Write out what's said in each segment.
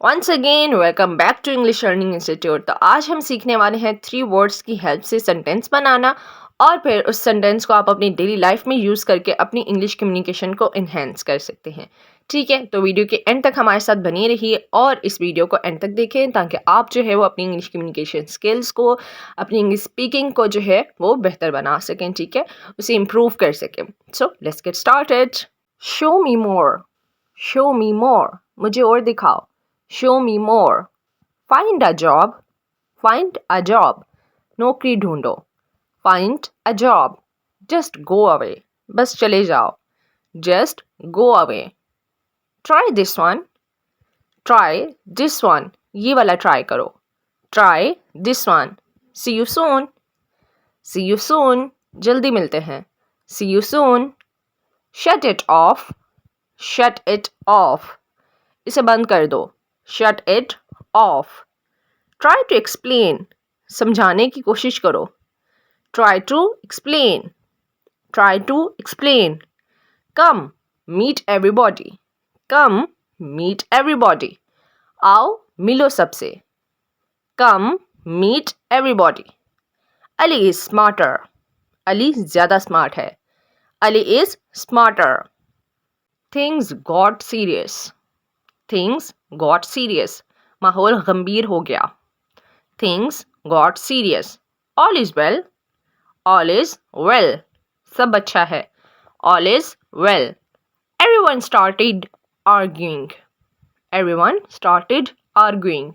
Once again welcome back to English learning institute. तो आज हम सीखने वाले हैं 3 वर्ड्स की हेल्प से सेंटेंस बनाना और फिर उस सेंटेंस को आप अपनी डेली लाइफ में यूज़ करके अपनी इंग्लिश कम्युनिकेशन को इन्हेंस कर सकते हैं। ठीक है, तो वीडियो के एंड तक हमारे साथ बने रहिए और इस वीडियो को एंड तक देखें ताकि आप जो है वो अपनी इंग्लिश कम्युनिकेशन स्किल्स को, अपनी इंग्लिश स्पीकिंग को जो है वो बेहतर बना सकें। ठीक है, उसे इम्प्रूव कर सकें। So let's get started. Show me more, show me more, मुझे और दिखाओ। Show me more. Find a job. Find a job. नौकरी ढूंढो. Find a job. Just go away. बस चले जाओ. Just go away. Try this one. Try this one. ये वाला try करो. Try this one. See you soon. See you soon. जल्दी मिलते हैं. See you soon. Shut it off. Shut it off. इसे बंद कर दो. Shut it off. Try to explain. समझाने की कोशिश करो. Try to explain. Try to explain. Come, meet everybody. Come, meet everybody. आओ, मिलो सबसे. Come, meet everybody. Ali is smarter. Ali ज़्यादा स्मार्ट है. Ali is smarter. Things got serious. Things got serious. माहौल गंभीर हो गया. Things got serious. All is well. All is well. सब अच्छा है. All is well. Everyone started arguing. Everyone started arguing.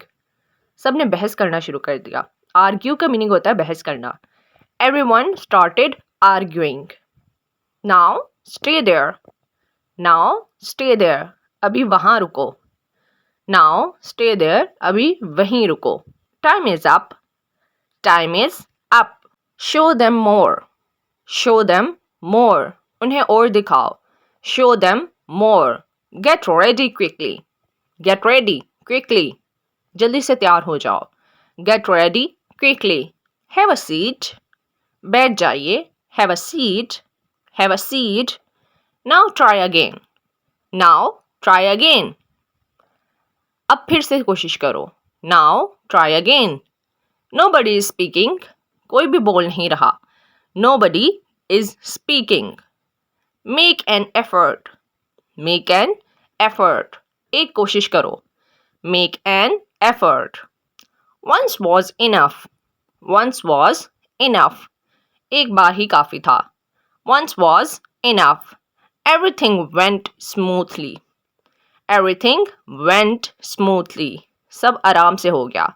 सबने बहस करना शुरू कर दिया. Argue का मीनिंग होता है बहस करना. Everyone started arguing. Now stay there. Now stay there. अभी वहाँ रुको. Now stay there. अभी वहीं रुको. Time is up. Time is up. Show them more. Show them more. उन्हें और दिखाओ. Show them more. Get ready quickly. Get ready quickly. जल्दी से तैयार हो जाओ. Get ready quickly. Have a seat. बैठ जाइए. Have a seat. Have a seat. Now try again. Now try again. अब फिर से कोशिश करो. Now try again. Nobody is speaking. कोई भी बोल नहीं रहा. Nobody is speaking. Make an effort. Make an effort. एक कोशिश करो. Make an effort. Once was enough. Once was enough. एक बार ही काफ़ी था. Once was enough. Everything went smoothly. Everything went smoothly. सब आराम से हो गया.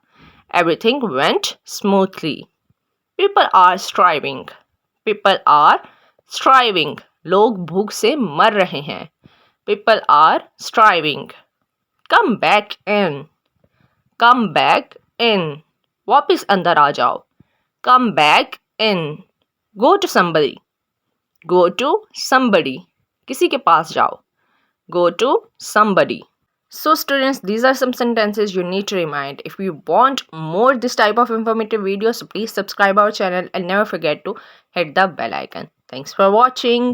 Everything went smoothly. People are striving. People are striving. लोग भूख से मर रहे हैं. People are striving. Come back in. Come back in. वापस अंदर आ जाओ. Come back in. Go to somebody. Go to somebody. किसी के पास जाओ. Go to somebody. So students, these are some sentences you need to remind. If you want more this type of informative videos, please subscribe our channel and never forget to hit the bell icon. Thanks for watching.